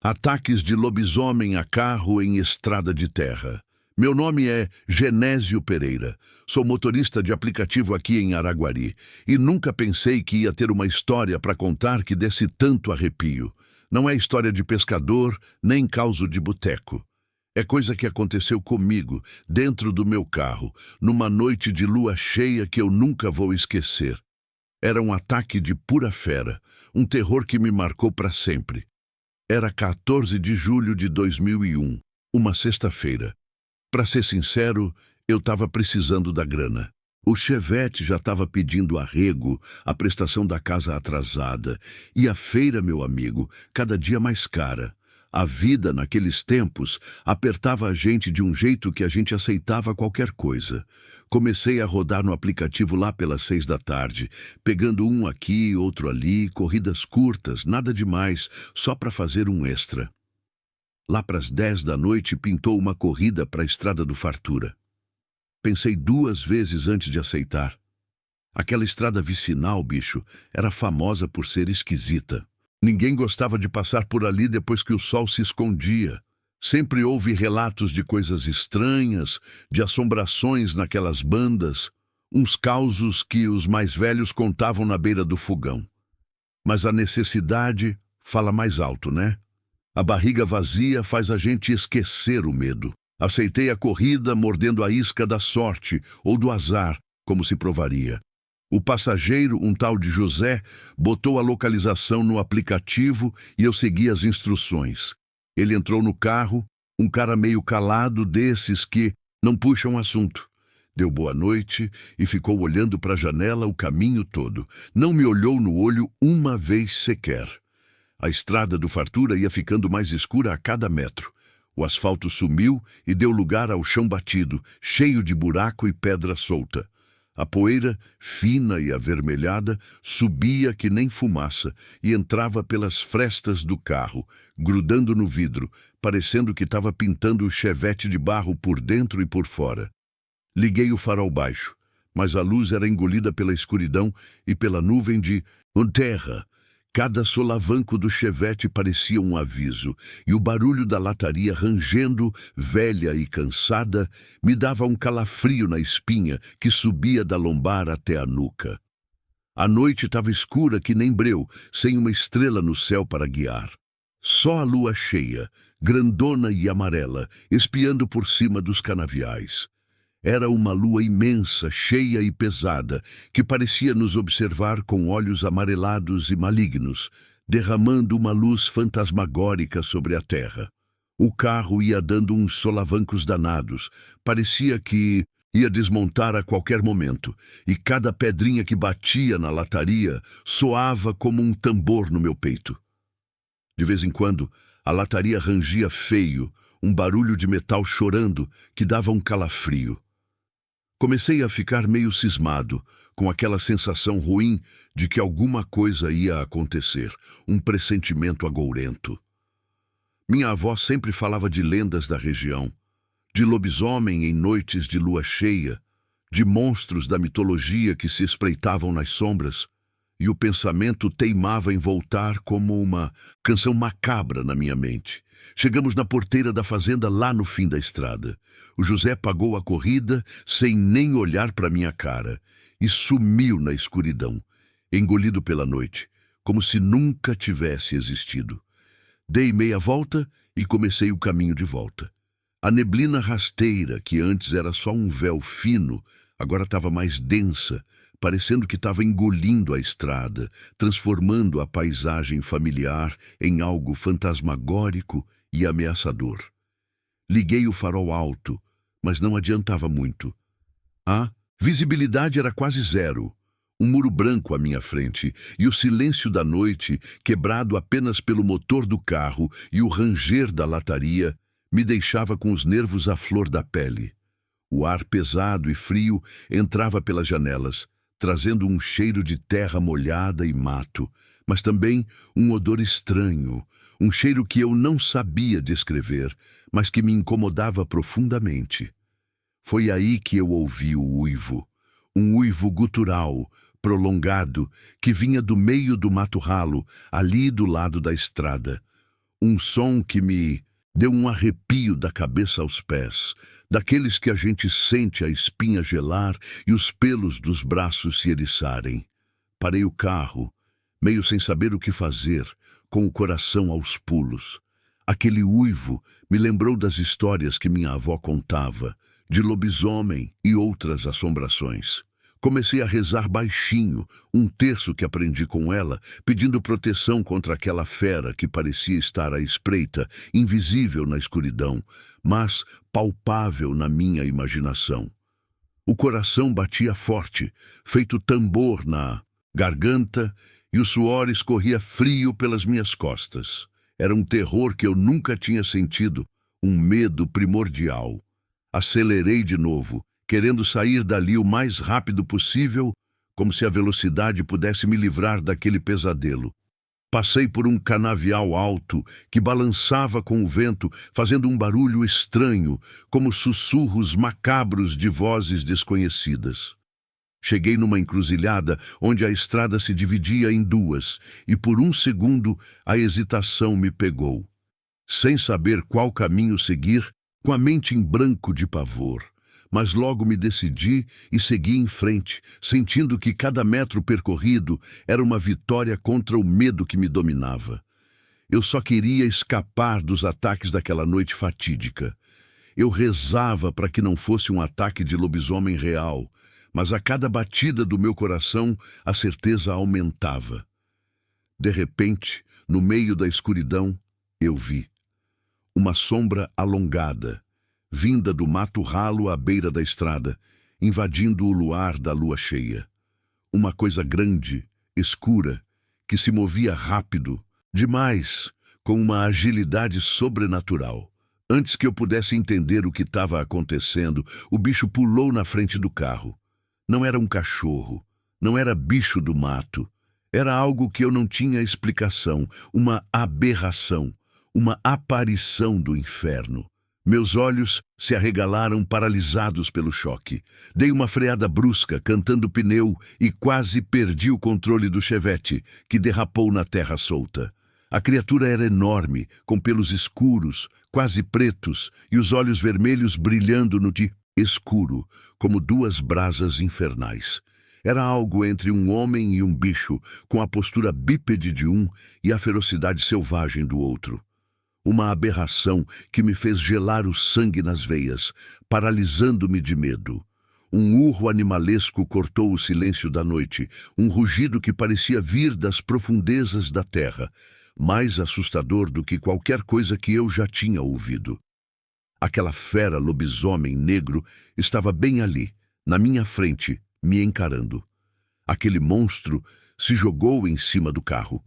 Ataques de lobisomem a carro em estrada de terra. Meu nome é Genésio Pereira. Sou motorista de aplicativo aqui em Araguari e nunca pensei que ia ter uma história para contar que desse tanto arrepio. Não é história de pescador, nem causo de boteco. É coisa que aconteceu comigo, dentro do meu carro, numa noite de lua cheia que eu nunca vou esquecer. Era um ataque de pura fera, um terror que me marcou para sempre. Era 14 de julho de 2001, uma sexta-feira. Para ser sincero, eu estava precisando da grana. O Chevette já estava pedindo arrego, a prestação da casa atrasada, e a feira, meu amigo, cada dia mais cara. A vida, naqueles tempos, apertava a gente de um jeito que a gente aceitava qualquer coisa. Comecei a rodar no aplicativo lá pelas 6 da tarde, pegando um aqui, outro ali, corridas curtas, nada demais, só para fazer um extra. Lá para as 10 da noite pintou uma corrida para a Estrada do Fartura. Pensei 2 vezes antes de aceitar. Aquela estrada vicinal, bicho, era famosa por ser esquisita. Ninguém gostava de passar por ali depois que o sol se escondia. Sempre houve relatos de coisas estranhas, de assombrações naquelas bandas, uns causos que os mais velhos contavam na beira do fogão. Mas a necessidade fala mais alto, né? A barriga vazia faz a gente esquecer o medo. Aceitei a corrida mordendo a isca da sorte ou do azar, como se provaria. O passageiro, um tal de José, botou a localização no aplicativo e eu segui as instruções. Ele entrou no carro, um cara meio calado desses que não puxam assunto. Deu boa noite e ficou olhando para a janela o caminho todo. Não me olhou no olho uma vez sequer. A Estrada do Fartura ia ficando mais escura a cada metro. O asfalto sumiu e deu lugar ao chão batido, cheio de buraco e pedra solta. A poeira, fina e avermelhada, subia que nem fumaça e entrava pelas frestas do carro, grudando no vidro, parecendo que estava pintando o Chevette de barro por dentro e por fora. Liguei o farol baixo, mas a luz era engolida pela escuridão e pela nuvem de terra. Cada solavanco do Chevette parecia um aviso, e o barulho da lataria rangendo, velha e cansada, me dava um calafrio na espinha que subia da lombar até a nuca. A noite estava escura que nem breu, sem uma estrela no céu para guiar. Só a lua cheia, grandona e amarela, espiando por cima dos canaviais. Era uma lua imensa, cheia e pesada, que parecia nos observar com olhos amarelados e malignos, derramando uma luz fantasmagórica sobre a terra. O carro ia dando uns solavancos danados, parecia que ia desmontar a qualquer momento, e cada pedrinha que batia na lataria soava como um tambor no meu peito. De vez em quando, a lataria rangia feio, um barulho de metal chorando que dava um calafrio. Comecei a ficar meio cismado, com aquela sensação ruim de que alguma coisa ia acontecer, um pressentimento agourento. Minha avó sempre falava de lendas da região, de lobisomem em noites de lua cheia, de monstros da mitologia que se espreitavam nas sombras, e o pensamento teimava em voltar como uma canção macabra na minha mente. Chegamos na porteira da fazenda lá no fim da estrada. O José pagou a corrida sem nem olhar para minha cara e sumiu na escuridão, engolido pela noite, como se nunca tivesse existido. Dei meia volta e comecei o caminho de volta. A neblina rasteira, que antes era só um véu fino, agora estava mais densa, parecendo que estava engolindo a estrada, transformando a paisagem familiar em algo fantasmagórico e ameaçador. Liguei o farol alto, mas não adiantava muito. A visibilidade era quase zero. Um muro branco à minha frente e o silêncio da noite, quebrado apenas pelo motor do carro e o ranger da lataria, me deixava com os nervos à flor da pele. O ar pesado e frio entrava pelas janelas, trazendo um cheiro de terra molhada e mato, mas também um odor estranho, um cheiro que eu não sabia descrever, mas que me incomodava profundamente. Foi aí que eu ouvi o uivo, um uivo gutural, prolongado, que vinha do meio do mato ralo, ali do lado da estrada. Um som que me deu um arrepio da cabeça aos pés, daqueles que a gente sente a espinha gelar e os pelos dos braços se eriçarem. Parei o carro, meio sem saber o que fazer, com o coração aos pulos. Aquele uivo me lembrou das histórias que minha avó contava, de lobisomem e outras assombrações. Comecei a rezar baixinho, um terço que aprendi com ela, pedindo proteção contra aquela fera que parecia estar à espreita, invisível na escuridão, mas palpável na minha imaginação. O coração batia forte, feito tambor na garganta, e o suor escorria frio pelas minhas costas. Era um terror que eu nunca tinha sentido, um medo primordial. Acelerei de novo, querendo sair dali o mais rápido possível, como se a velocidade pudesse me livrar daquele pesadelo. Passei por um canavial alto que balançava com o vento, fazendo um barulho estranho, como sussurros macabros de vozes desconhecidas. Cheguei numa encruzilhada onde a estrada se dividia em duas, e por um segundo a hesitação me pegou. Sem saber qual caminho seguir, com a mente em branco de pavor. Mas logo me decidi e segui em frente, sentindo que cada metro percorrido era uma vitória contra o medo que me dominava. Eu só queria escapar dos ataques daquela noite fatídica. Eu rezava para que não fosse um ataque de lobisomem real, mas a cada batida do meu coração a certeza aumentava. De repente, no meio da escuridão, eu vi uma sombra alongada, vinda do mato ralo à beira da estrada, invadindo o luar da lua cheia. Uma coisa grande, escura, que se movia rápido, demais, com uma agilidade sobrenatural. Antes que eu pudesse entender o que estava acontecendo, o bicho pulou na frente do carro. Não era um cachorro, não era bicho do mato. Era algo que eu não tinha explicação, uma aberração, uma aparição do inferno. Meus olhos se arregalaram paralisados pelo choque. Dei uma freada brusca, cantando pneu, e quase perdi o controle do Chevette, que derrapou na terra solta. A criatura era enorme, com pelos escuros, quase pretos, e os olhos vermelhos brilhando no escuro, como duas brasas infernais. Era algo entre um homem e um bicho, com a postura bípede de um e a ferocidade selvagem do outro. Uma aberração que me fez gelar o sangue nas veias, paralisando-me de medo. Um urro animalesco cortou o silêncio da noite, um rugido que parecia vir das profundezas da terra, mais assustador do que qualquer coisa que eu já tinha ouvido. Aquela fera lobisomem negro estava bem ali, na minha frente, me encarando. Aquele monstro se jogou em cima do carro.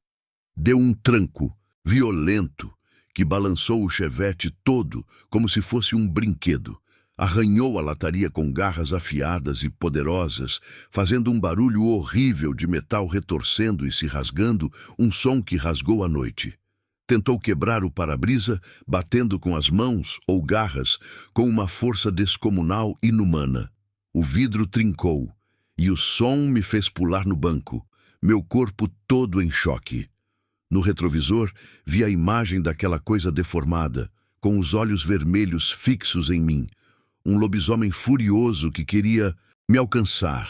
Deu um tranco, violento, que balançou o Chevette todo como se fosse um brinquedo. Arranhou a lataria com garras afiadas e poderosas, fazendo um barulho horrível de metal retorcendo e se rasgando, um som que rasgou a noite. Tentou quebrar o para-brisa, batendo com as mãos ou garras, com uma força descomunal inumana. O vidro trincou, e o som me fez pular no banco, meu corpo todo em choque. No retrovisor, vi a imagem daquela coisa deformada, com os olhos vermelhos fixos em mim. Um lobisomem furioso que queria me alcançar,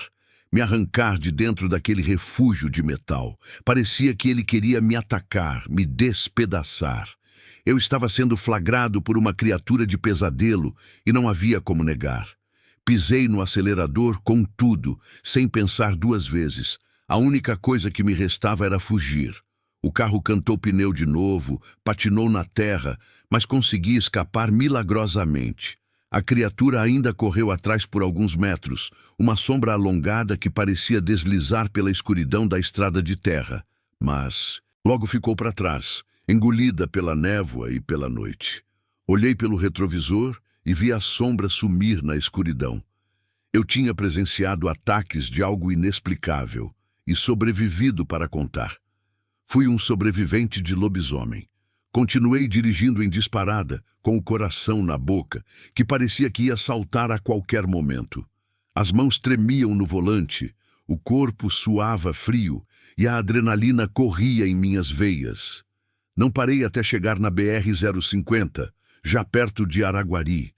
me arrancar de dentro daquele refúgio de metal. Parecia que ele queria me atacar, me despedaçar. Eu estava sendo flagrado por uma criatura de pesadelo e não havia como negar. Pisei no acelerador com tudo, sem pensar duas vezes. A única coisa que me restava era fugir. O carro cantou pneu de novo, patinou na terra, mas consegui escapar milagrosamente. A criatura ainda correu atrás por alguns metros, uma sombra alongada que parecia deslizar pela escuridão da estrada de terra. Mas logo ficou para trás, engolida pela névoa e pela noite. Olhei pelo retrovisor e vi a sombra sumir na escuridão. Eu tinha presenciado ataques de algo inexplicável e sobrevivido para contar. Fui um sobrevivente de lobisomem. Continuei dirigindo em disparada, com o coração na boca, que parecia que ia saltar a qualquer momento. As mãos tremiam no volante, o corpo suava frio e a adrenalina corria em minhas veias. Não parei até chegar na BR-050, já perto de Araguari.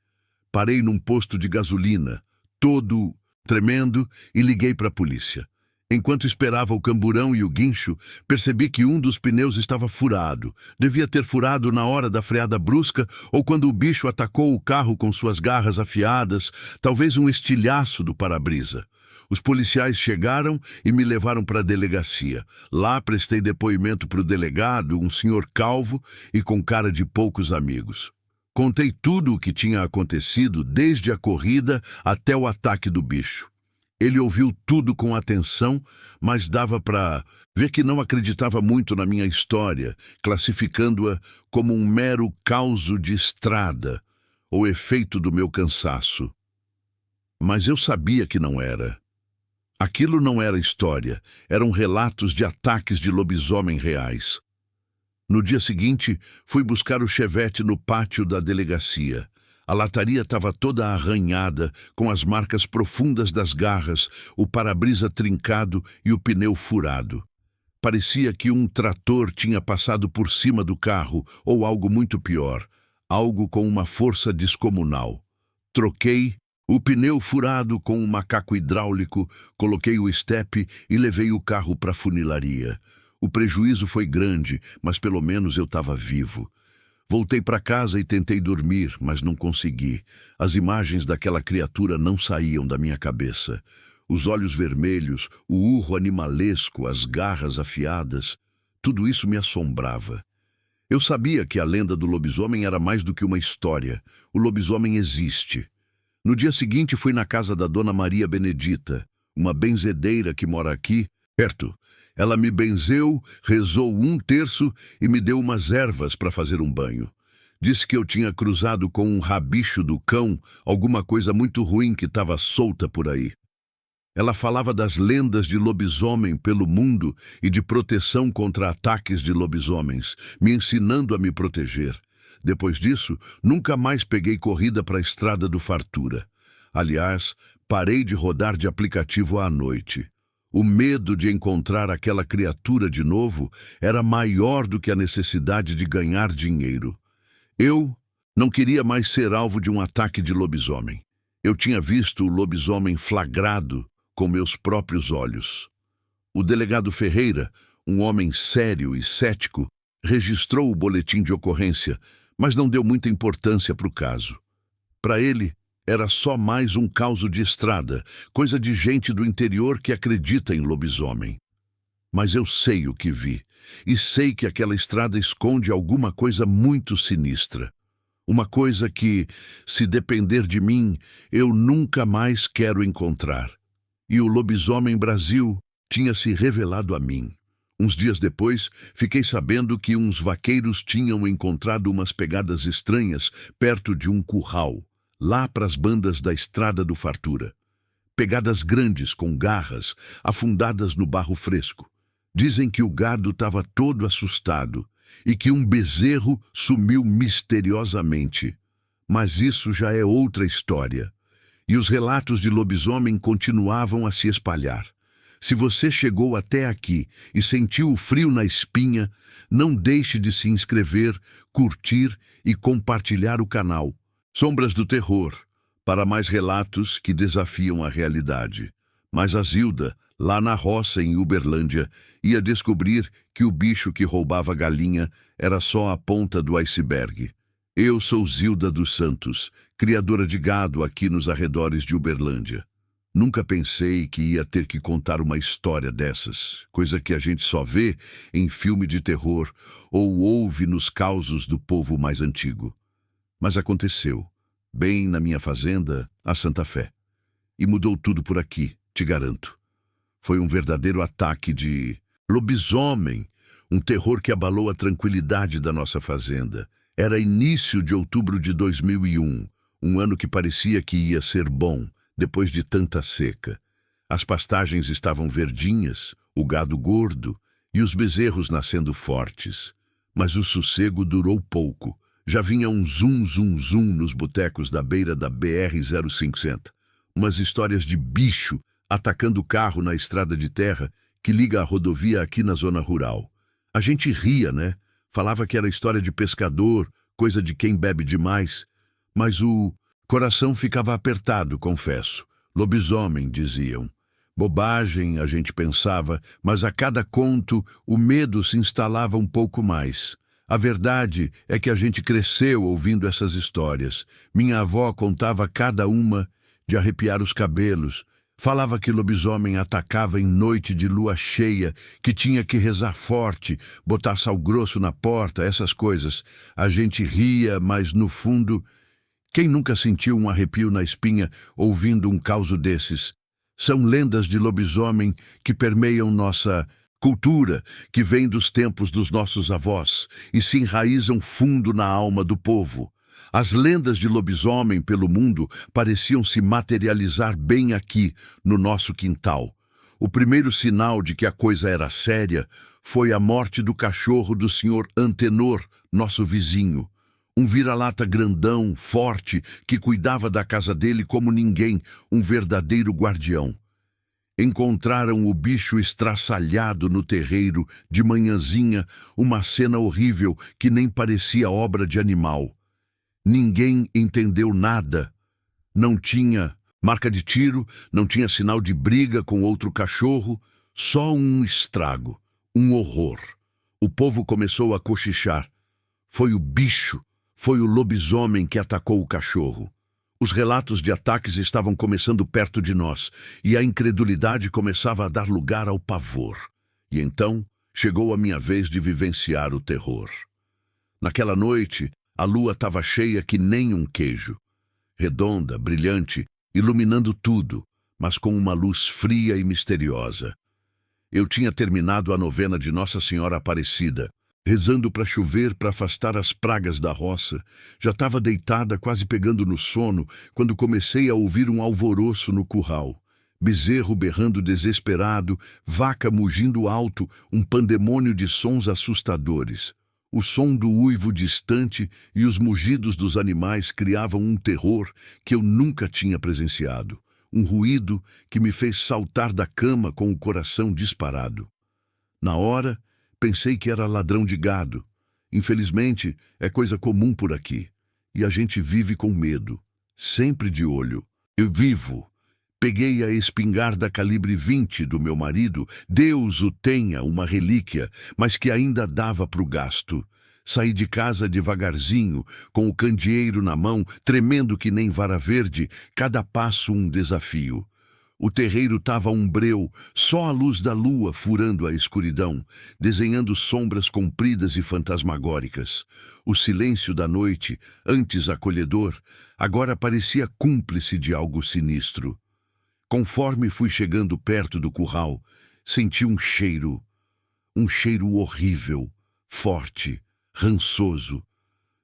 Parei num posto de gasolina, todo tremendo, e liguei para a polícia. Enquanto esperava o camburão e o guincho, percebi que um dos pneus estava furado. Devia ter furado na hora da freada brusca ou quando o bicho atacou o carro com suas garras afiadas, talvez um estilhaço do para-brisa. Os policiais chegaram e me levaram para a delegacia. Lá prestei depoimento para o delegado, um senhor calvo e com cara de poucos amigos. Contei tudo o que tinha acontecido, desde a corrida até o ataque do bicho. Ele ouviu tudo com atenção, mas dava para ver que não acreditava muito na minha história, classificando-a como um mero causo de estrada, ou efeito do meu cansaço. Mas eu sabia que não era. Aquilo não era história, eram relatos de ataques de lobisomem reais. No dia seguinte, fui buscar o chevette no pátio da delegacia. A lataria estava toda arranhada, com as marcas profundas das garras, o para-brisa trincado e o pneu furado. Parecia que um trator tinha passado por cima do carro, ou algo muito pior, algo com uma força descomunal. Troquei o pneu furado com um macaco hidráulico, coloquei o estepe e levei o carro para a funilaria. O prejuízo foi grande, mas pelo menos eu estava vivo. Voltei para casa e tentei dormir, mas não consegui. As imagens daquela criatura não saíam da minha cabeça. Os olhos vermelhos, o urro animalesco, as garras afiadas, tudo isso me assombrava. Eu sabia que a lenda do lobisomem era mais do que uma história. O lobisomem existe. No dia seguinte fui na casa da Dona Maria Benedita, uma benzedeira que mora aqui, perto. Ela me benzeu, rezou 1/3 e me deu umas ervas para fazer um banho. Disse que eu tinha cruzado com um rabicho do cão, alguma coisa muito ruim que estava solta por aí. Ela falava das lendas de lobisomem pelo mundo e de proteção contra ataques de lobisomens, me ensinando a me proteger. Depois disso, nunca mais peguei corrida para a Estrada do Fartura. Aliás, parei de rodar de aplicativo à noite. O medo de encontrar aquela criatura de novo era maior do que a necessidade de ganhar dinheiro. Eu não queria mais ser alvo de um ataque de lobisomem. Eu tinha visto o lobisomem flagrado com meus próprios olhos. O delegado Ferreira, um homem sério e cético, registrou o boletim de ocorrência, mas não deu muita importância para o caso. Para ele, era só mais um caso de estrada, coisa de gente do interior que acredita em lobisomem. Mas eu sei o que vi, e sei que aquela estrada esconde alguma coisa muito sinistra. Uma coisa que, se depender de mim, eu nunca mais quero encontrar. E o lobisomem Brasil tinha se revelado a mim. Uns dias depois, fiquei sabendo que uns vaqueiros tinham encontrado umas pegadas estranhas perto de um curral, lá para as bandas da Estrada do Fartura. Pegadas grandes com garras, afundadas no barro fresco. Dizem que o gado estava todo assustado e que um bezerro sumiu misteriosamente. Mas isso já é outra história. E os relatos de lobisomem continuavam a se espalhar. Se você chegou até aqui e sentiu o frio na espinha, não deixe de se inscrever, curtir e compartilhar o canal Sombras do Terror, para mais relatos que desafiam a realidade. Mas a Zilda, lá na roça em Uberlândia, ia descobrir que o bicho que roubava galinha era só a ponta do iceberg. Eu sou Zilda dos Santos, criadora de gado aqui nos arredores de Uberlândia. Nunca pensei que ia ter que contar uma história dessas, coisa que a gente só vê em filme de terror ou ouve nos causos do povo mais antigo. Mas aconteceu, bem na minha fazenda, a Santa Fé. E mudou tudo por aqui, te garanto. Foi um verdadeiro ataque de lobisomem, um terror que abalou a tranquilidade da nossa fazenda. Era início de outubro de 2001, um ano que parecia que ia ser bom, depois de tanta seca. As pastagens estavam verdinhas, o gado gordo e os bezerros nascendo fortes. Mas o sossego durou pouco. Já vinha um zum, zum, zum nos botecos da beira da BR-050. Umas histórias de bicho atacando o carro na estrada de terra que liga a rodovia aqui na zona rural. A gente ria, né? Falava que era história de pescador, coisa de quem bebe demais. Mas o coração ficava apertado, confesso. Lobisomem, diziam. Bobagem, a gente pensava, mas a cada conto o medo se instalava um pouco mais. A verdade é que a gente cresceu ouvindo essas histórias. Minha avó contava cada uma de arrepiar os cabelos. Falava que lobisomem atacava em noite de lua cheia, que tinha que rezar forte, botar sal grosso na porta, essas coisas. A gente ria, mas no fundo, quem nunca sentiu um arrepio na espinha ouvindo um causo desses? São lendas de lobisomem que permeiam nossa cultura, que vem dos tempos dos nossos avós e se enraizam fundo na alma do povo. As lendas de lobisomem pelo mundo pareciam se materializar bem aqui, no nosso quintal. O primeiro sinal de que a coisa era séria foi a morte do cachorro do Sr. Antenor, nosso vizinho. Um vira-lata grandão, forte, que cuidava da casa dele como ninguém, um verdadeiro guardião. Encontraram o bicho estraçalhado no terreiro, de manhãzinha, uma cena horrível que nem parecia obra de animal. Ninguém entendeu nada. Não tinha marca de tiro, não tinha sinal de briga com outro cachorro, só um estrago, um horror. O povo começou a cochichar. Foi o bicho. Foi o lobisomem que atacou o cachorro. Os relatos de ataques estavam começando perto de nós, e a incredulidade começava a dar lugar ao pavor. E então chegou a minha vez de vivenciar o terror. Naquela noite, a lua estava cheia que nem um queijo. Redonda, brilhante, iluminando tudo, mas com uma luz fria e misteriosa. Eu tinha terminado a novena de Nossa Senhora Aparecida, rezando para chover para afastar as pragas da roça. Já estava deitada, quase pegando no sono, quando comecei a ouvir um alvoroço no curral. Bezerro berrando desesperado, vaca mugindo alto, um pandemônio de sons assustadores. O som do uivo distante e os mugidos dos animais criavam um terror que eu nunca tinha presenciado. Um ruído que me fez saltar da cama com o coração disparado. Na hora, pensei que era ladrão de gado. Infelizmente, é coisa comum por aqui. E a gente vive com medo, sempre de olho. Eu vivo. Peguei a espingarda calibre 20 do meu marido, Deus o tenha, uma relíquia, mas que ainda dava para o gasto. Saí de casa devagarzinho, com o candeeiro na mão, tremendo que nem vara verde, cada passo um desafio. O terreiro estava um breu, só a luz da lua furando a escuridão, desenhando sombras compridas e fantasmagóricas. O silêncio da noite, antes acolhedor, agora parecia cúmplice de algo sinistro. Conforme fui chegando perto do curral, senti um cheiro horrível, forte, rançoso.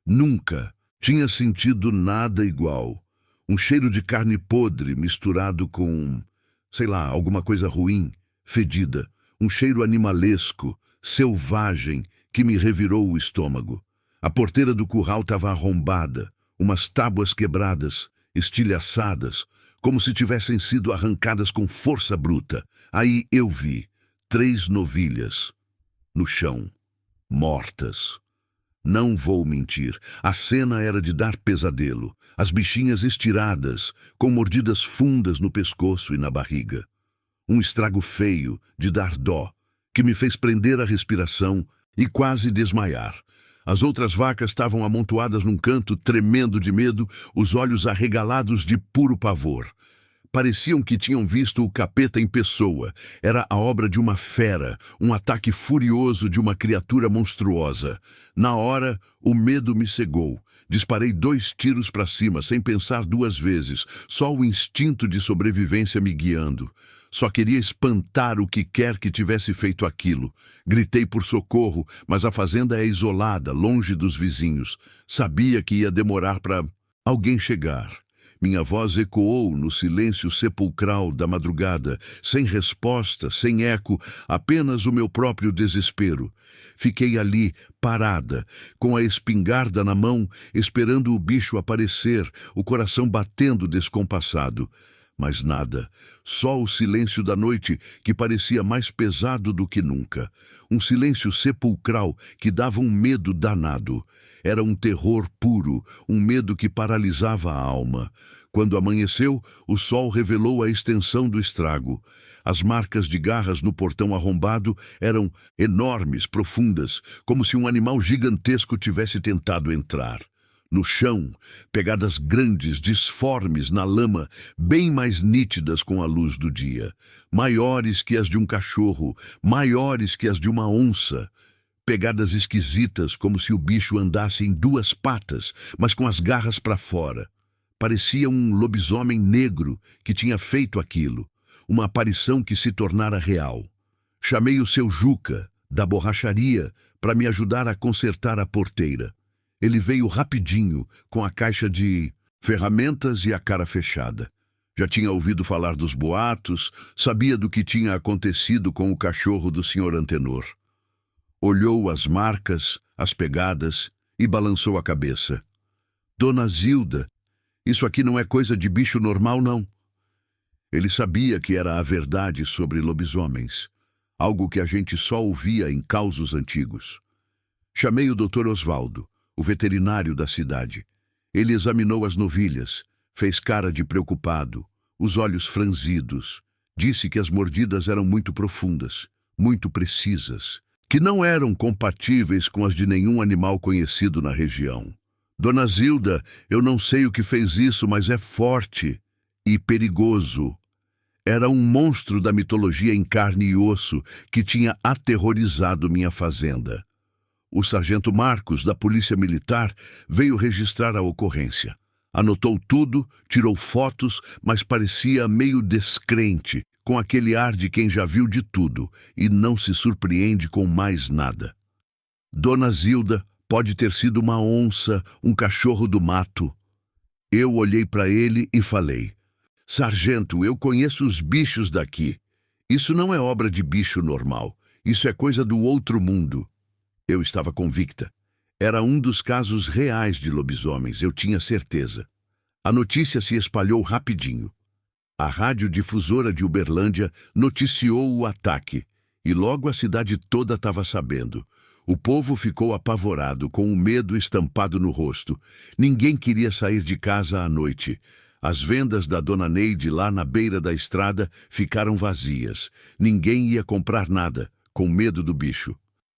Nunca tinha sentido nada igual. Um cheiro de carne podre misturado com, sei lá, alguma coisa ruim, fedida. Um cheiro animalesco, selvagem, que me revirou o estômago. A porteira do curral estava arrombada, umas tábuas quebradas, estilhaçadas, como se tivessem sido arrancadas com força bruta. Aí eu vi 3 novilhas no chão, mortas. Não vou mentir, a cena era de dar pesadelo. As bichinhas estiradas, com mordidas fundas no pescoço e na barriga. Um estrago feio, de dar dó, que me fez prender a respiração e quase desmaiar. As outras vacas estavam amontoadas num canto, tremendo de medo, os olhos arregalados de puro pavor. Pareciam que tinham visto o capeta em pessoa. Era a obra de uma fera, um ataque furioso de uma criatura monstruosa. Na hora, o medo me cegou. Disparei 2 tiros para cima, sem pensar 2 vezes, só o instinto de sobrevivência me guiando. Só queria espantar o que quer que tivesse feito aquilo. Gritei por socorro, mas a fazenda é isolada, longe dos vizinhos. Sabia que ia demorar para alguém chegar. Minha voz ecoou no silêncio sepulcral da madrugada, sem resposta, sem eco, apenas o meu próprio desespero. Fiquei ali, parada, com a espingarda na mão, esperando o bicho aparecer, o coração batendo descompassado. Mas nada, só o silêncio da noite que parecia mais pesado do que nunca. Um silêncio sepulcral que dava um medo danado. Era um terror puro, um medo que paralisava a alma. Quando amanheceu, o sol revelou a extensão do estrago. As marcas de garras no portão arrombado eram enormes, profundas, como se um animal gigantesco tivesse tentado entrar. No chão, pegadas grandes, disformes na lama, bem mais nítidas com a luz do dia. Maiores que as de um cachorro, maiores que as de uma onça. Pegadas esquisitas, como se o bicho andasse em duas patas, mas com as garras para fora. Parecia um lobisomem negro que tinha feito aquilo, uma aparição que se tornara real. Chamei o seu Juca, da borracharia, para me ajudar a consertar a porteira. Ele veio rapidinho, com a caixa de ferramentas e a cara fechada. Já tinha ouvido falar dos boatos, sabia do que tinha acontecido com o cachorro do Sr. Antenor. Olhou as marcas, as pegadas e balançou a cabeça. Dona Zilda, isso aqui não é coisa de bicho normal, não. Ele sabia que era a verdade sobre lobisomens, algo que a gente só ouvia em causos antigos. Chamei o Dr. Osvaldo, o veterinário da cidade. Ele examinou as novilhas, fez cara de preocupado, os olhos franzidos. Disse que as mordidas eram muito profundas, muito precisas, que não eram compatíveis com as de nenhum animal conhecido na região. Dona Zilda, eu não sei o que fez isso, mas é forte e perigoso. Era um monstro da mitologia em carne e osso que tinha aterrorizado minha fazenda. O sargento Marcos, da Polícia Militar, veio registrar a ocorrência. Anotou tudo, tirou fotos, mas parecia meio descrente, com aquele ar de quem já viu de tudo e não se surpreende com mais nada. Dona Zilda, pode ter sido uma onça, um cachorro do mato. Eu olhei para ele e falei: Sargento, eu conheço os bichos daqui. Isso não é obra de bicho normal. Isso é coisa do outro mundo. Eu estava convicta. Era um dos casos reais de lobisomens, eu tinha certeza. A notícia se espalhou rapidinho. A radiodifusora de Uberlândia noticiou o ataque, e logo a cidade toda estava sabendo. O povo ficou apavorado, com o medo estampado no rosto. Ninguém queria sair de casa à noite. As vendas da Dona Neide lá na beira da estrada ficaram vazias. Ninguém ia comprar nada, com medo do bicho.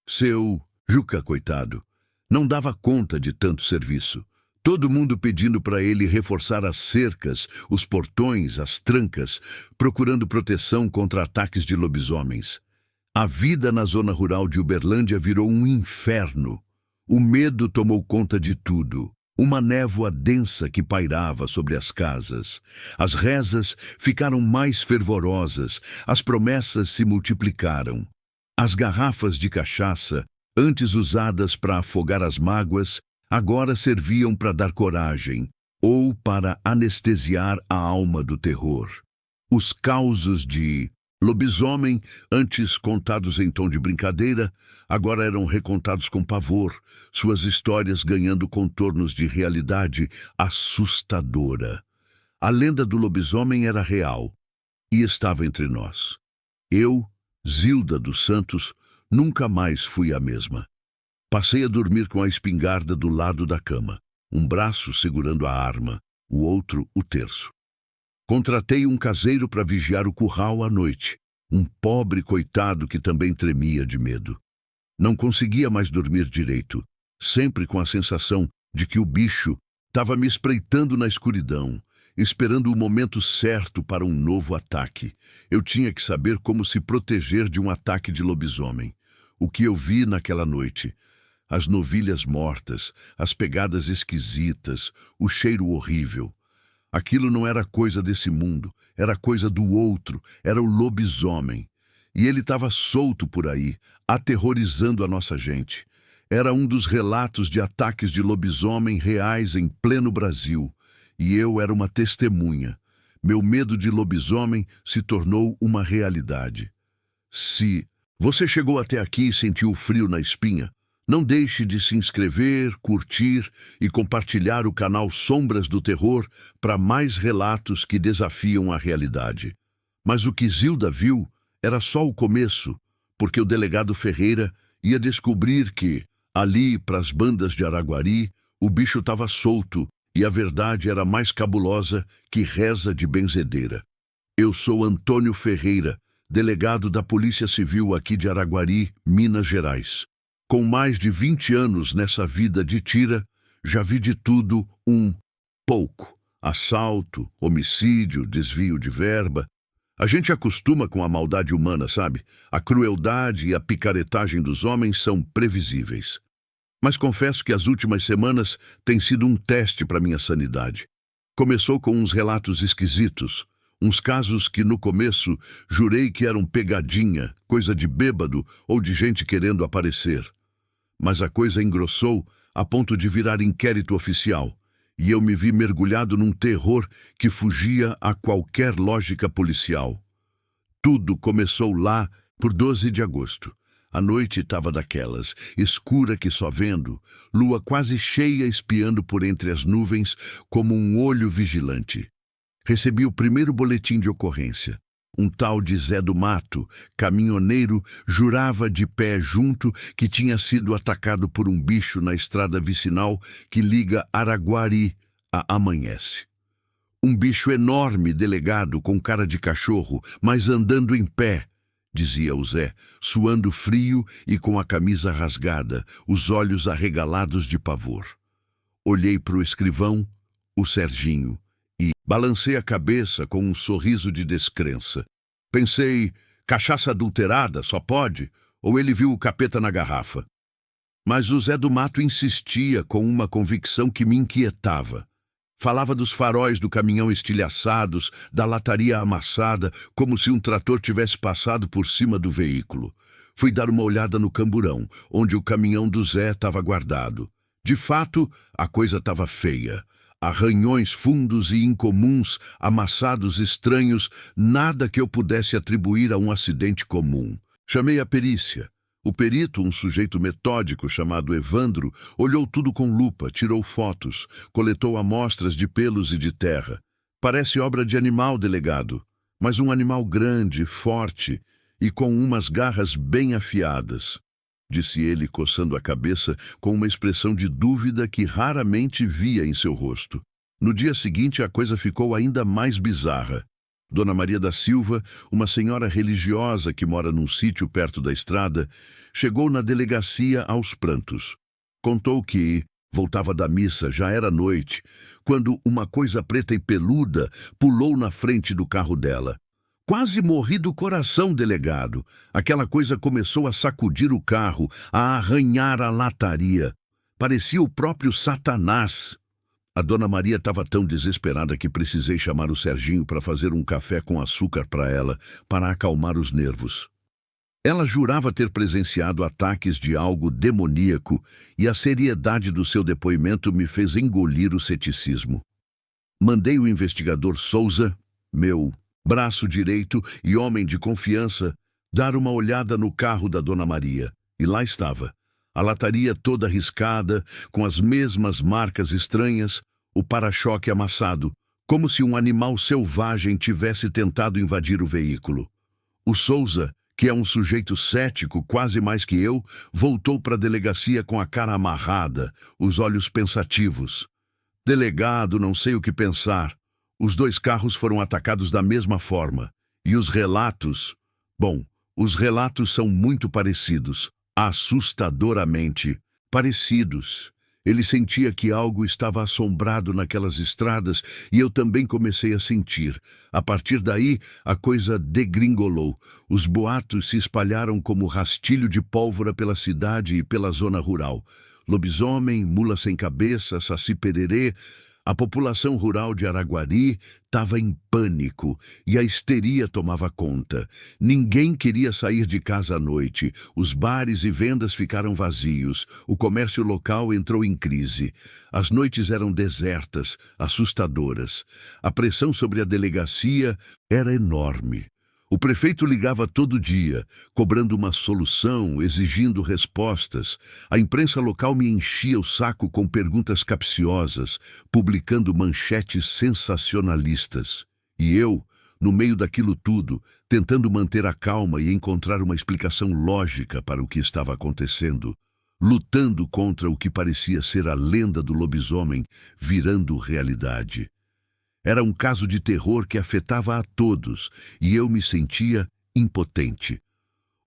Seu Juca, coitado, não dava conta de tanto serviço. Todo mundo pedindo para ele reforçar as cercas, os portões, as trancas, procurando proteção contra ataques de lobisomens. A vida na zona rural de Uberlândia virou um inferno. O medo tomou conta de tudo. Uma névoa densa que pairava sobre as casas. As rezas ficaram mais fervorosas, as promessas se multiplicaram. As garrafas de cachaça, antes usadas para afogar as mágoas, agora serviam para dar coragem, ou para anestesiar a alma do terror. Os causos de lobisomem, antes contados em tom de brincadeira, agora eram recontados com pavor, suas histórias ganhando contornos de realidade assustadora. A lenda do lobisomem era real e estava entre nós. Eu, Zilda dos Santos, nunca mais fui a mesma. Passei a dormir com a espingarda do lado da cama, um braço segurando a arma, o outro o terço. Contratei um caseiro para vigiar o curral à noite, um pobre coitado que também tremia de medo. Não conseguia mais dormir direito, sempre com a sensação de que o bicho estava me espreitando na escuridão, esperando o momento certo para um novo ataque. Eu tinha que saber como se proteger de um ataque de lobisomem. O que eu vi naquela noite: as novilhas mortas, as pegadas esquisitas, o cheiro horrível. Aquilo não era coisa desse mundo, era coisa do outro, era o lobisomem. E ele estava solto por aí, aterrorizando a nossa gente. Era um dos relatos de ataques de lobisomem reais em pleno Brasil. E eu era uma testemunha. Meu medo de lobisomem se tornou uma realidade. Se você chegou até aqui e sentiu frio na espinha, Não deixe de se inscrever, curtir e compartilhar o canal Sombras do Terror para mais relatos que desafiam a realidade. Mas o que Zilda viu era só o começo, porque o delegado Ferreira ia descobrir que, ali para as bandas de Araguari, o bicho estava solto e a verdade era mais cabulosa que reza de benzedeira. Eu sou Antônio Ferreira, delegado da Polícia Civil aqui de Araguari, Minas Gerais. Com mais de 20 anos nessa vida de tira, já vi de tudo um pouco. Assalto, homicídio, desvio de verba. A gente acostuma com a maldade humana, sabe? A crueldade e a picaretagem dos homens são previsíveis. Mas confesso que as últimas semanas têm sido um teste para minha sanidade. Começou com uns relatos esquisitos, uns casos que no começo jurei que eram pegadinha, coisa de bêbado ou de gente querendo aparecer. Mas a coisa engrossou a ponto de virar inquérito oficial, e eu me vi mergulhado num terror que fugia a qualquer lógica policial. Tudo começou lá por 12 de agosto. A noite estava daquelas, escura que só vendo, lua quase cheia espiando por entre as nuvens como um olho vigilante. Recebi o primeiro boletim de ocorrência. Um tal de Zé do Mato, caminhoneiro, jurava de pé junto que tinha sido atacado por um bicho na estrada vicinal que liga Araguari a Amanhece. Um bicho enorme, delegado, com cara de cachorro, mas andando em pé, dizia o Zé, suando frio e com a camisa rasgada, os olhos arregalados de pavor. Olhei para o escrivão, o Serginho, e balancei a cabeça com um sorriso de descrença. Pensei, cachaça adulterada, só pode? Ou ele viu o capeta na garrafa? Mas o Zé do Mato insistia com uma convicção que me inquietava. Falava dos faróis do caminhão estilhaçados, da lataria amassada, como se um trator tivesse passado por cima do veículo. Fui dar uma olhada no camburão, onde o caminhão do Zé estava guardado. De fato, a coisa estava feia. Arranhões fundos e incomuns, amassados estranhos, nada que eu pudesse atribuir a um acidente comum. Chamei a perícia. O perito, um sujeito metódico chamado Evandro, olhou tudo com lupa, tirou fotos, coletou amostras de pelos e de terra. Parece obra de animal, delegado, mas um animal grande, forte e com umas garras bem afiadas, disse ele, coçando a cabeça com uma expressão de dúvida que raramente via em seu rosto. No dia seguinte, a coisa ficou ainda mais bizarra. Dona Maria da Silva, uma senhora religiosa que mora num sítio perto da estrada, chegou na delegacia aos prantos. Contou que voltava da missa, já era noite, quando uma coisa preta e peluda pulou na frente do carro dela. Quase morri do coração, delegado. Aquela coisa começou a sacudir o carro, a arranhar a lataria. Parecia o próprio Satanás. A Dona Maria estava tão desesperada que precisei chamar o Serginho para fazer um café com açúcar para ela, para acalmar os nervos. Ela jurava ter presenciado ataques de algo demoníaco e a seriedade do seu depoimento me fez engolir o ceticismo. Mandei o investigador Souza, meu braço direito e homem de confiança, dar uma olhada no carro da Dona Maria. E lá estava. A lataria toda riscada, com as mesmas marcas estranhas, o para-choque amassado, como se um animal selvagem tivesse tentado invadir o veículo. O Souza, que é um sujeito cético, quase mais que eu, voltou para a delegacia com a cara amarrada, os olhos pensativos. Delegado, não sei o que pensar. Os dois carros foram atacados da mesma forma. E os relatos... Bom, os relatos são muito parecidos. Assustadoramente parecidos. Ele sentia que algo estava assombrado naquelas estradas e eu também comecei a sentir. A partir daí, a coisa degringolou. Os boatos se espalharam como rastilho de pólvora pela cidade e pela zona rural. Lobisomem, mula sem cabeça, saci-pererê. A população rural de Araguari estava em pânico e a histeria tomava conta. Ninguém queria sair de casa à noite. Os bares e vendas ficaram vazios. O comércio local entrou em crise. As noites eram desertas, assustadoras. A pressão sobre a delegacia era enorme. O prefeito ligava todo dia, cobrando uma solução, exigindo respostas. A imprensa local me enchia o saco com perguntas capciosas, publicando manchetes sensacionalistas. E eu, no meio daquilo tudo, tentando manter a calma e encontrar uma explicação lógica para o que estava acontecendo, lutando contra o que parecia ser a lenda do lobisomem virando realidade. Era um caso de terror que afetava a todos e eu me sentia impotente.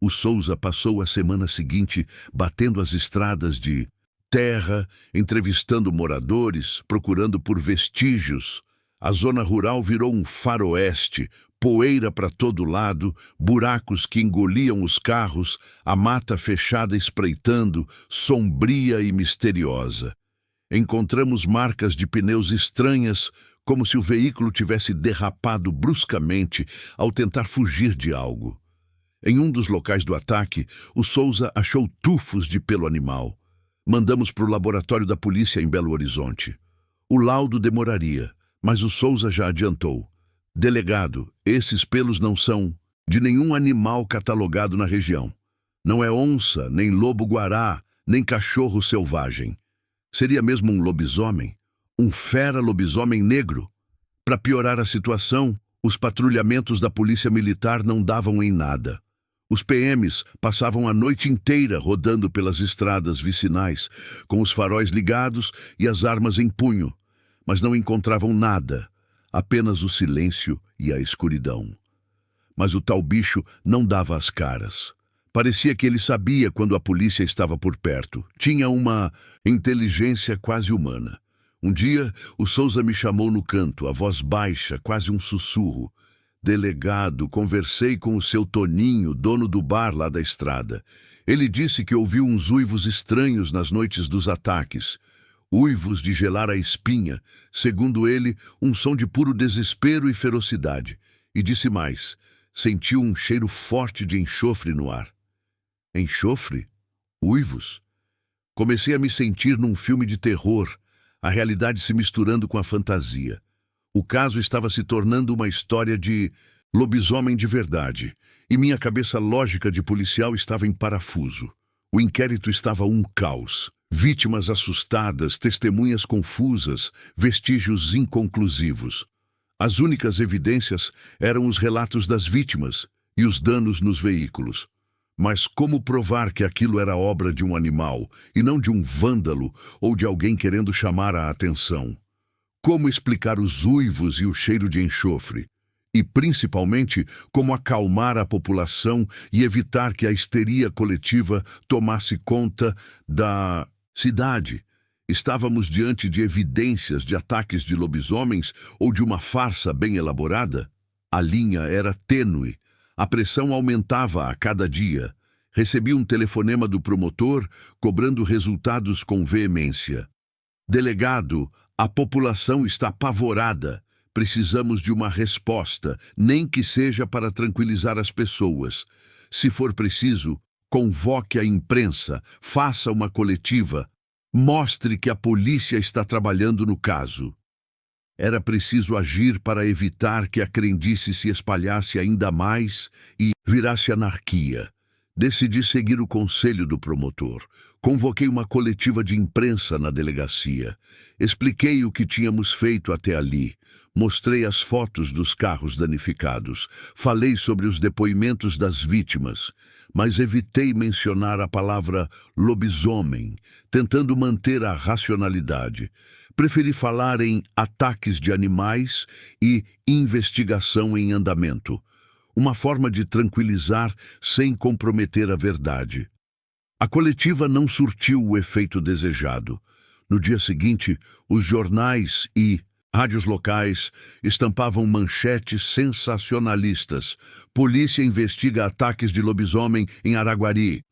O Souza passou a semana seguinte batendo as estradas de terra, entrevistando moradores, procurando por vestígios. A zona rural virou um faroeste, poeira para todo lado, buracos que engoliam os carros, a mata fechada espreitando, sombria e misteriosa. Encontramos marcas de pneus estranhas, como se o veículo tivesse derrapado bruscamente ao tentar fugir de algo. Em um dos locais do ataque, o Souza achou tufos de pelo animal. Mandamos para o laboratório da polícia em Belo Horizonte. O laudo demoraria, mas o Souza já adiantou. Delegado, esses pelos não são de nenhum animal catalogado na região. Não é onça, nem lobo-guará, nem cachorro selvagem. Seria mesmo um lobisomem? Um fera lobisomem negro? Para piorar a situação, os patrulhamentos da polícia militar não davam em nada. Os PMs passavam a noite inteira rodando pelas estradas vicinais, com os faróis ligados e as armas em punho, mas não encontravam nada, apenas o silêncio e a escuridão. Mas o tal bicho não dava as caras. Parecia que ele sabia quando a polícia estava por perto. Tinha uma inteligência quase humana. Um dia, o Souza me chamou no canto, a voz baixa, quase um sussurro. Delegado, conversei com o seu Toninho, dono do bar lá da estrada. Ele disse que ouviu uns uivos estranhos nas noites dos ataques. Uivos de gelar a espinha, segundo ele, um som de puro desespero e ferocidade. E disse mais, sentiu um cheiro forte de enxofre no ar. Enxofre? Uivos? Comecei a me sentir num filme de terror, a realidade se misturando com a fantasia. O caso estava se tornando uma história de lobisomem de verdade, e minha cabeça lógica de policial estava em parafuso. O inquérito estava um caos. Vítimas assustadas, testemunhas confusas, vestígios inconclusivos. As únicas evidências eram os relatos das vítimas e os danos nos veículos. Mas como provar que aquilo era obra de um animal e não de um vândalo ou de alguém querendo chamar a atenção? Como explicar os uivos e o cheiro de enxofre? E, principalmente, como acalmar a população e evitar que a histeria coletiva tomasse conta da cidade? Estávamos diante de evidências de ataques de lobisomens ou de uma farsa bem elaborada? A linha era tênue. A pressão aumentava a cada dia. Recebi um telefonema do promotor, cobrando resultados com veemência. Delegado, a população está apavorada. Precisamos de uma resposta, nem que seja para tranquilizar as pessoas. Se for preciso, convoque a imprensa, faça uma coletiva, mostre que a polícia está trabalhando no caso. Era preciso agir para evitar que a crendice se espalhasse ainda mais e virasse anarquia. Decidi seguir o conselho do promotor. Convoquei uma coletiva de imprensa na delegacia. Expliquei o que tínhamos feito até ali. Mostrei as fotos dos carros danificados. Falei sobre os depoimentos das vítimas, mas evitei mencionar a palavra lobisomem, tentando manter a racionalidade. Preferi falar em ataques de animais e investigação em andamento. Uma forma de tranquilizar sem comprometer a verdade. A coletiva não surtiu o efeito desejado. No dia seguinte, os jornais e rádios locais estampavam manchetes sensacionalistas. Polícia investiga ataques de lobisomem em Araguari.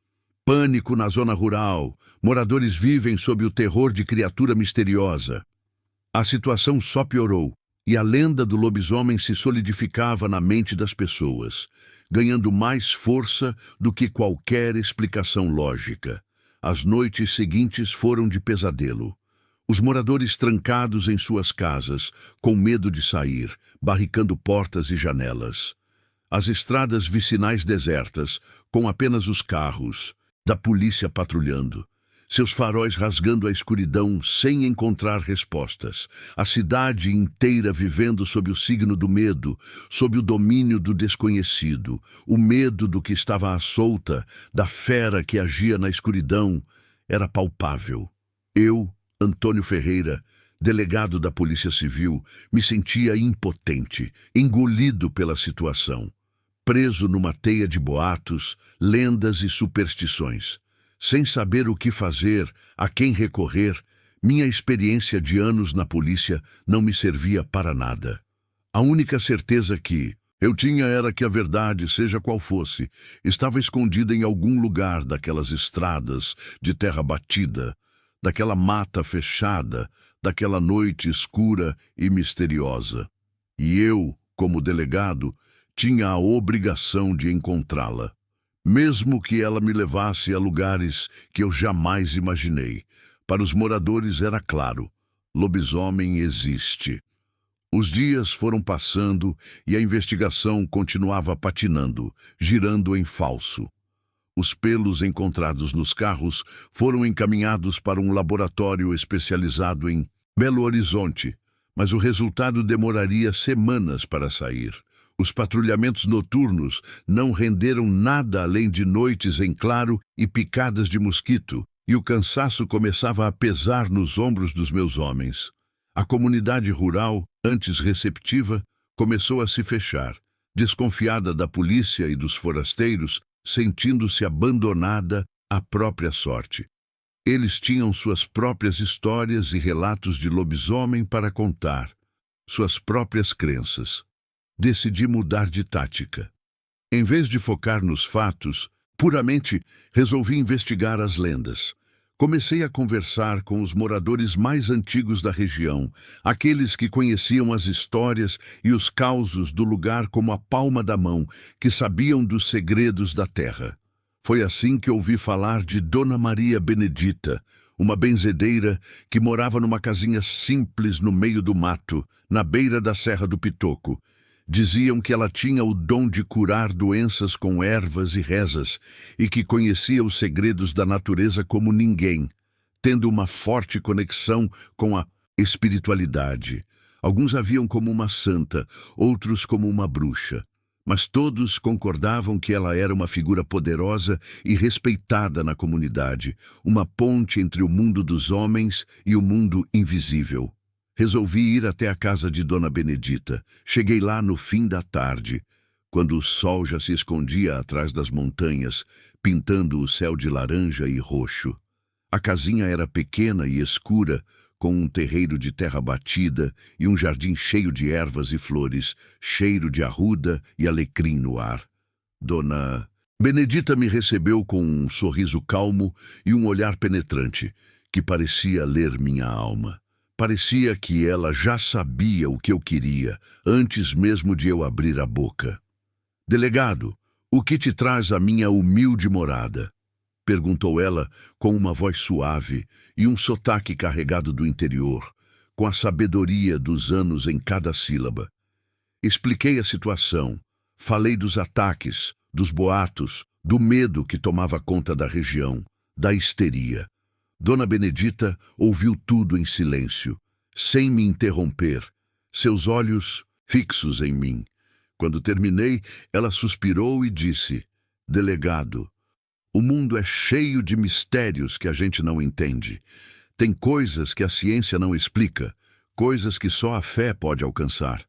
Pânico na zona rural. Moradores vivem sob o terror de criatura misteriosa. A situação só piorou, e a lenda do lobisomem se solidificava na mente das pessoas, ganhando mais força do que qualquer explicação lógica. As noites seguintes foram de pesadelo. Os moradores trancados em suas casas, com medo de sair, barricando portas e janelas. As estradas vicinais desertas, com apenas os carros da polícia patrulhando, seus faróis rasgando a escuridão sem encontrar respostas. A cidade inteira vivendo sob o signo do medo, sob o domínio do desconhecido, o medo do que estava à solta, da fera que agia na escuridão, era palpável. Eu, Antônio Ferreira, delegado da Polícia Civil, me sentia impotente, engolido pela situação, preso numa teia de boatos, lendas e superstições. Sem saber o que fazer, a quem recorrer, minha experiência de anos na polícia não me servia para nada. A única certeza que eu tinha era que a verdade, seja qual fosse, estava escondida em algum lugar daquelas estradas de terra batida, daquela mata fechada, daquela noite escura e misteriosa. E eu, como delegado, tinha a obrigação de encontrá-la, mesmo que ela me levasse a lugares que eu jamais imaginei. Para os moradores era claro: lobisomem existe. Os dias foram passando e a investigação continuava patinando, girando em falso. Os pelos encontrados nos carros foram encaminhados para um laboratório especializado em Belo Horizonte, mas o resultado demoraria semanas para sair. Os patrulhamentos noturnos não renderam nada além de noites em claro e picadas de mosquito, e o cansaço começava a pesar nos ombros dos meus homens. A comunidade rural, antes receptiva, começou a se fechar, desconfiada da polícia e dos forasteiros, sentindo-se abandonada à própria sorte. Eles tinham suas próprias histórias e relatos de lobisomem para contar, suas próprias crenças. Decidi mudar de tática. Em vez de focar nos fatos, puramente resolvi investigar as lendas. Comecei a conversar com os moradores mais antigos da região, aqueles que conheciam as histórias e os causos do lugar como a palma da mão, que sabiam dos segredos da terra. Foi assim que ouvi falar de Dona Maria Benedita, uma benzedeira que morava numa casinha simples no meio do mato, na beira da Serra do Pitoco. Diziam que ela tinha o dom de curar doenças com ervas e rezas e que conhecia os segredos da natureza como ninguém, tendo uma forte conexão com a espiritualidade. Alguns a viam como uma santa, outros como uma bruxa, mas todos concordavam que ela era uma figura poderosa e respeitada na comunidade, uma ponte entre o mundo dos homens e o mundo invisível. Resolvi ir até a casa de Dona Benedita. Cheguei lá no fim da tarde, quando o sol já se escondia atrás das montanhas, pintando o céu de laranja e roxo. A casinha era pequena e escura, com um terreiro de terra batida e um jardim cheio de ervas e flores, cheiro de arruda e alecrim no ar. Dona Benedita me recebeu com um sorriso calmo e um olhar penetrante, que parecia ler minha alma. Parecia que ela já sabia o que eu queria, antes mesmo de eu abrir a boca. "Delegado, o que te traz à minha humilde morada?" perguntou ela com uma voz suave e um sotaque carregado do interior, com a sabedoria dos anos em cada sílaba. Expliquei a situação, falei dos ataques, dos boatos, do medo que tomava conta da região, da histeria. Dona Benedita ouviu tudo em silêncio, sem me interromper, seus olhos fixos em mim. Quando terminei, ela suspirou e disse: "Delegado, o mundo é cheio de mistérios que a gente não entende. Tem coisas que a ciência não explica, coisas que só a fé pode alcançar.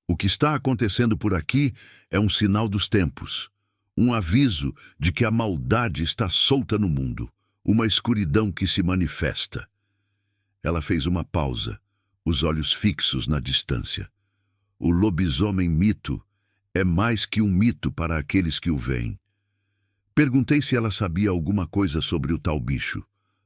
O que está acontecendo por aqui é um sinal dos tempos, um aviso de que a maldade está solta no mundo. Uma escuridão que se manifesta." Ela fez uma pausa, os olhos fixos na distância. O lobisomem mito é mais que um mito para aqueles que o veem. Perguntei se ela sabia alguma coisa sobre o tal bicho.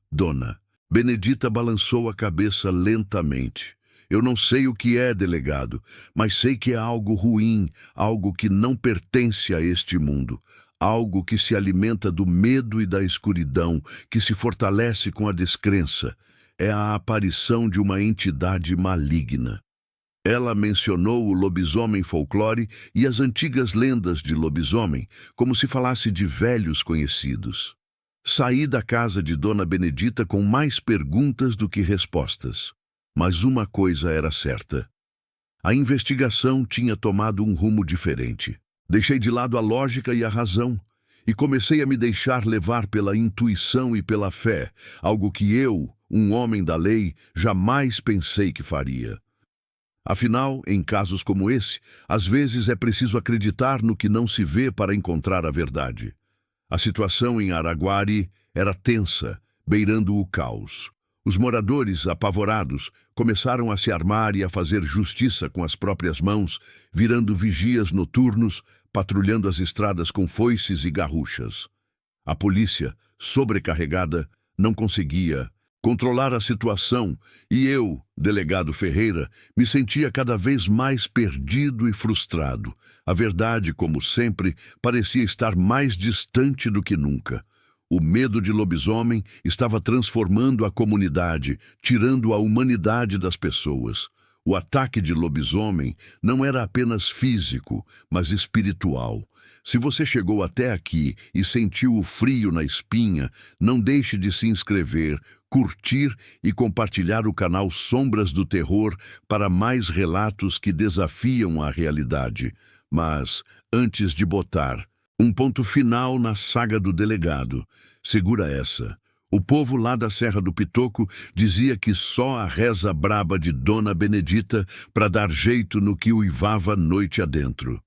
Dona Benedita balançou a cabeça lentamente. "Eu não sei o que é, delegado, mas sei que é algo ruim, algo que não pertence a este mundo. Algo que se alimenta do medo e da escuridão, que se fortalece com a descrença. É a aparição de uma entidade maligna." Ela mencionou o lobisomem folclore e as antigas lendas de lobisomem, como se falasse de velhos conhecidos. Saí da casa de Dona Benedita com mais perguntas do que respostas. Mas uma coisa era certa. A investigação tinha tomado um rumo diferente. Deixei de lado a lógica e a razão e comecei a me deixar levar pela intuição e pela fé, algo que eu, um homem da lei, jamais pensei que faria. Afinal, em casos como esse, às vezes é preciso acreditar no que não se vê para encontrar a verdade. A situação em Araguari era tensa, beirando o caos. Os moradores, apavorados, começaram a se armar e a fazer justiça com as próprias mãos, virando vigias noturnos, patrulhando as estradas com foices e garruchas. A polícia, sobrecarregada, não conseguia controlar a situação e eu, delegado Ferreira, me sentia cada vez mais perdido e frustrado. A verdade, como sempre, parecia estar mais distante do que nunca. O medo de lobisomem estava transformando a comunidade, tirando a humanidade das pessoas. O ataque de lobisomem não era apenas físico, mas espiritual. Se você chegou até aqui e sentiu o frio na espinha, não deixe de se inscrever, curtir e compartilhar o canal Sombras do Terror para mais relatos que desafiam a realidade. Mas, antes de botar um ponto final na saga do delegado, segura essa. O povo lá da Serra do Pitoco dizia que só a reza braba de Dona Benedita para dar jeito no que uivava noite adentro.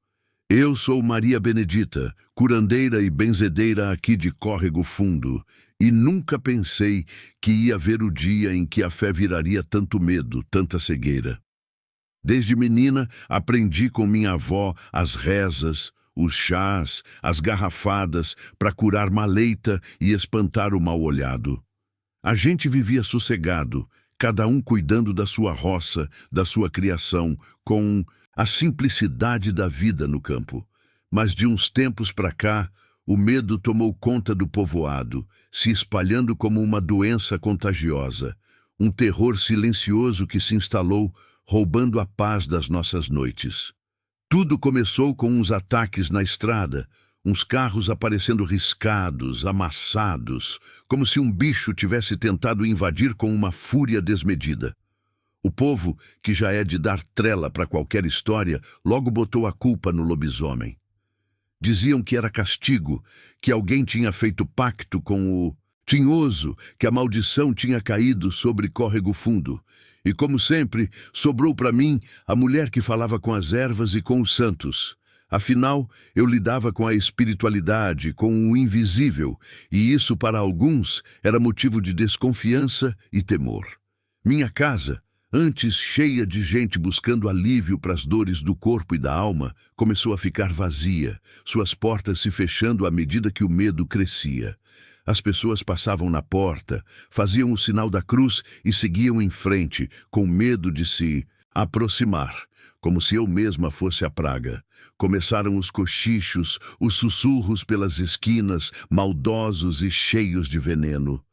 Eu sou Maria Benedita, curandeira e benzedeira aqui de Córrego Fundo, e nunca pensei que ia ver o dia em que a fé viraria tanto medo, tanta cegueira. Desde menina, aprendi com minha avó as rezas, os chás, as garrafadas para curar maleita e espantar o mal-olhado. A gente vivia sossegado, cada um cuidando da sua roça, da sua criação, com a simplicidade da vida no campo. Mas de uns tempos para cá, o medo tomou conta do povoado, se espalhando como uma doença contagiosa, um terror silencioso que se instalou, roubando a paz das nossas noites. Tudo começou com uns ataques na estrada, uns carros aparecendo riscados, amassados, como se um bicho tivesse tentado invadir com uma fúria desmedida. O povo, que já é de dar trela para qualquer história, logo botou a culpa no lobisomem. Diziam que era castigo, que alguém tinha feito pacto com o tinhoso, que a maldição tinha caído sobre Córrego Fundo. E, como sempre, sobrou para mim a mulher que falava com as ervas e com os santos. Afinal, eu lidava com a espiritualidade, com o invisível, e isso para alguns era motivo de desconfiança e temor. Minha casa, antes cheia de gente buscando alívio para as dores do corpo e da alma, começou a ficar vazia, suas portas se fechando à medida que o medo crescia. As pessoas passavam na porta, faziam o sinal da cruz e seguiam em frente, com medo de se aproximar, como se eu mesma fosse a praga. Começaram os cochichos, os sussurros pelas esquinas, maldosos e cheios de veneno.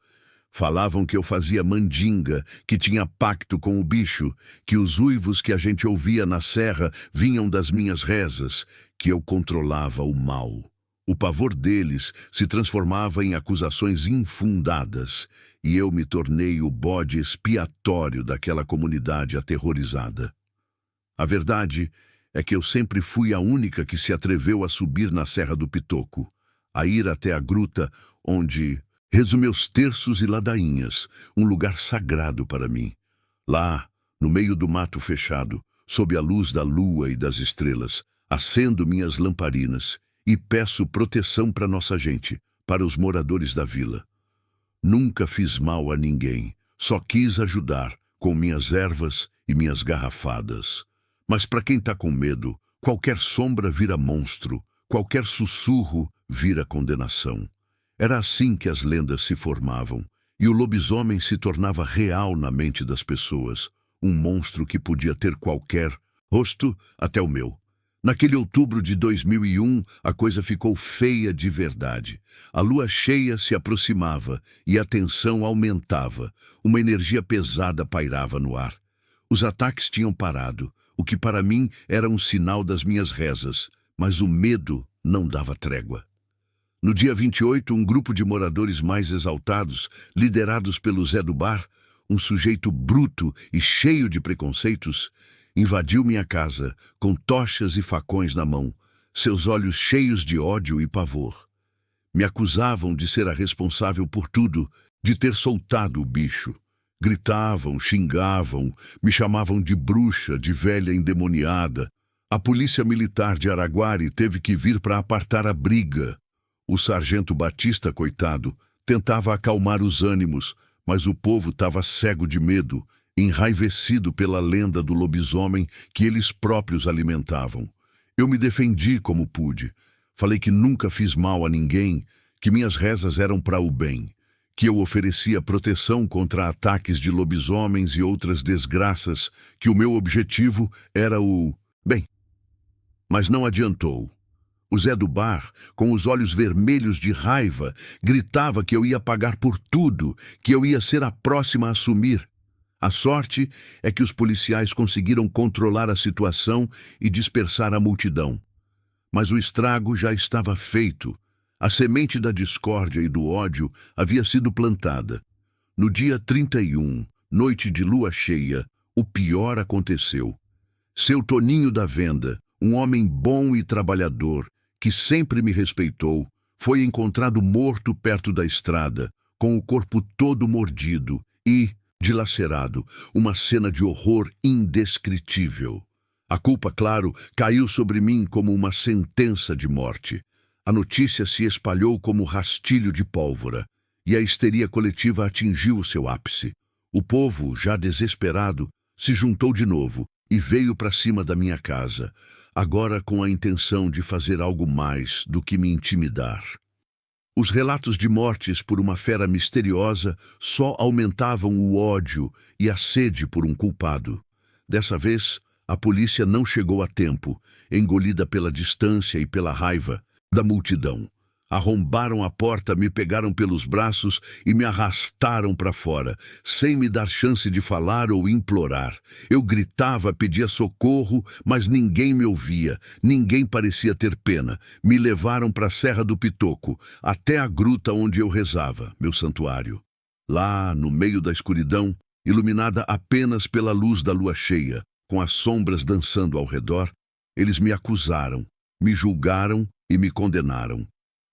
Falavam que eu fazia mandinga, que tinha pacto com o bicho, que os uivos que a gente ouvia na serra vinham das minhas rezas, que eu controlava o mal. O pavor deles se transformava em acusações infundadas, e eu me tornei o bode expiatório daquela comunidade aterrorizada. A verdade é que eu sempre fui a única que se atreveu a subir na Serra do Pitoco, a ir até a gruta onde rezo meus terços e ladainhas, um lugar sagrado para mim. Lá, no meio do mato fechado, sob a luz da lua e das estrelas, acendo minhas lamparinas e peço proteção para nossa gente, para os moradores da vila. Nunca fiz mal a ninguém, só quis ajudar com minhas ervas e minhas garrafadas. Mas para quem está com medo, qualquer sombra vira monstro, qualquer sussurro vira condenação. Era assim que as lendas se formavam, e o lobisomem se tornava real na mente das pessoas, um monstro que podia ter qualquer rosto, até o meu. Naquele outubro de 2001, a coisa ficou feia de verdade. A lua cheia se aproximava e a tensão aumentava. Uma energia pesada pairava no ar. Os ataques tinham parado. o que para mim era um sinal das minhas rezas, mas o medo não dava trégua. No dia 28, um grupo de moradores mais exaltados, liderados pelo Zé do Bar, um sujeito bruto e cheio de preconceitos, invadiu minha casa com tochas e facões na mão, seus olhos cheios de ódio e pavor. Me acusavam de ser a responsável por tudo, de ter soltado o bicho. Gritavam, xingavam, me chamavam de bruxa, de velha endemoniada. A polícia militar de Araguari teve que vir para apartar a briga. O sargento Batista, coitado, tentava acalmar os ânimos, mas o povo estava cego de medo, enraivecido pela lenda do lobisomem que eles próprios alimentavam. Eu me defendi como pude. Falei que nunca fiz mal a ninguém, que minhas rezas eram para o bem, que eu oferecia proteção contra ataques de lobisomens e outras desgraças, que o meu objetivo era o bem. Mas não adiantou. O Zé do Bar, com os olhos vermelhos de raiva, gritava que eu ia pagar por tudo, que eu ia ser a próxima a assumir. A sorte é que os policiais conseguiram controlar a situação e dispersar a multidão. Mas o estrago já estava feito. A semente da discórdia e do ódio havia sido plantada. No dia 31, noite de lua cheia, o pior aconteceu. Seu Toninho da Venda, um homem bom e trabalhador, que sempre me respeitou, foi encontrado morto perto da estrada, com o corpo todo mordido e, dilacerado, uma cena de horror indescritível. A culpa, claro, caiu sobre mim como uma sentença de morte. A notícia se espalhou como rastilho de pólvora, e a histeria coletiva atingiu o seu ápice. O povo, já desesperado, se juntou de novo e veio para cima da minha casa, agora com a intenção de fazer algo mais do que me intimidar. Os relatos de mortes por uma fera misteriosa só aumentavam o ódio e a sede por um culpado. Dessa vez, a polícia não chegou a tempo, engolida pela distância e pela raiva da multidão. Arrombaram a porta, me pegaram pelos braços e me arrastaram para fora, sem me dar chance de falar ou implorar. Eu gritava, pedia socorro, mas ninguém me ouvia, ninguém parecia ter pena. Me levaram para a Serra do Pitoco, até a gruta onde eu rezava, meu santuário. Lá, no meio da escuridão, iluminada apenas pela luz da lua cheia, com as sombras dançando ao redor, eles me acusaram, me julgaram e me condenaram.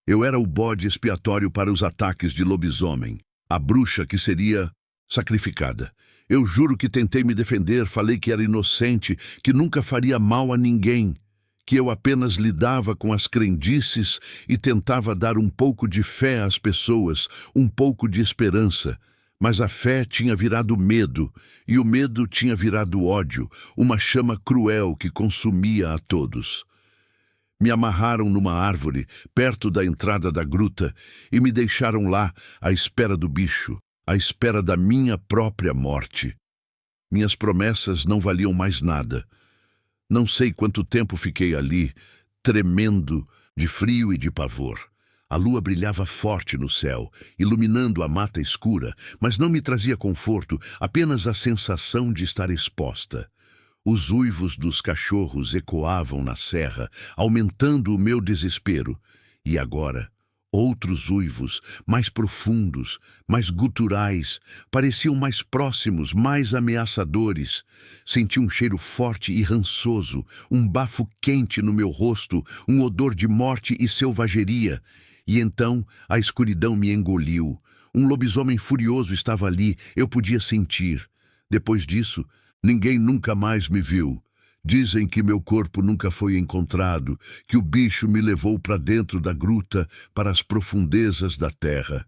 Eu era o bode expiatório para os ataques de lobisomem, a bruxa que seria sacrificada. Eu juro que tentei me defender, falei que era inocente, que nunca faria mal a ninguém, que eu apenas lidava com as crendices e tentava dar um pouco de fé às pessoas, um pouco de esperança. Mas a fé tinha virado medo, e o medo tinha virado ódio, uma chama cruel que consumia a todos. Me amarraram numa árvore, perto da entrada da gruta, e me deixaram lá, à espera do bicho, à espera da minha própria morte. Minhas promessas não valiam mais nada. Não sei quanto tempo fiquei ali, tremendo de frio e de pavor. A lua brilhava forte no céu, iluminando a mata escura, mas não me trazia conforto, apenas a sensação de estar exposta. Os uivos dos cachorros ecoavam na serra, aumentando o meu desespero. E agora, outros uivos, mais profundos, mais guturais, pareciam mais próximos, mais ameaçadores. Senti um cheiro forte e rançoso, um bafo quente no meu rosto, um odor de morte e selvageria. E então a escuridão me engoliu. Um lobisomem furioso estava ali, eu podia sentir. Depois disso, ninguém nunca mais me viu. Dizem que meu corpo nunca foi encontrado, que o bicho me levou para dentro da gruta, para as profundezas da terra.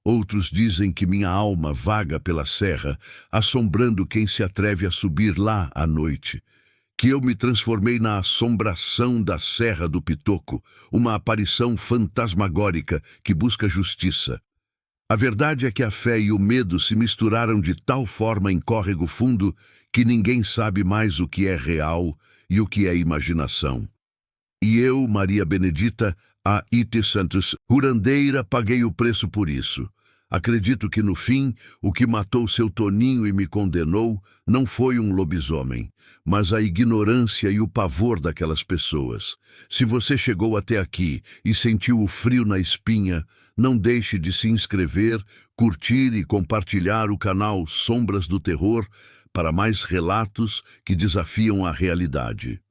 Outros dizem que minha alma vaga pela serra, assombrando quem se atreve a subir lá à noite. Que eu me transformei na assombração da Serra do Pitoco, uma aparição fantasmagórica que busca justiça. A verdade é que a fé e o medo se misturaram de tal forma em córrego fundo que ninguém sabe mais o que é real e o que é imaginação. E eu, Maria Benedita, a Ite Santos, curandeira, paguei o preço por isso. Acredito que no fim, o que matou seu Toninho e me condenou não foi um lobisomem, mas a ignorância e o pavor daquelas pessoas. Se você chegou até aqui e sentiu o frio na espinha, não deixe de se inscrever, curtir e compartilhar o canal Sombras do Terror para mais relatos que desafiam a realidade.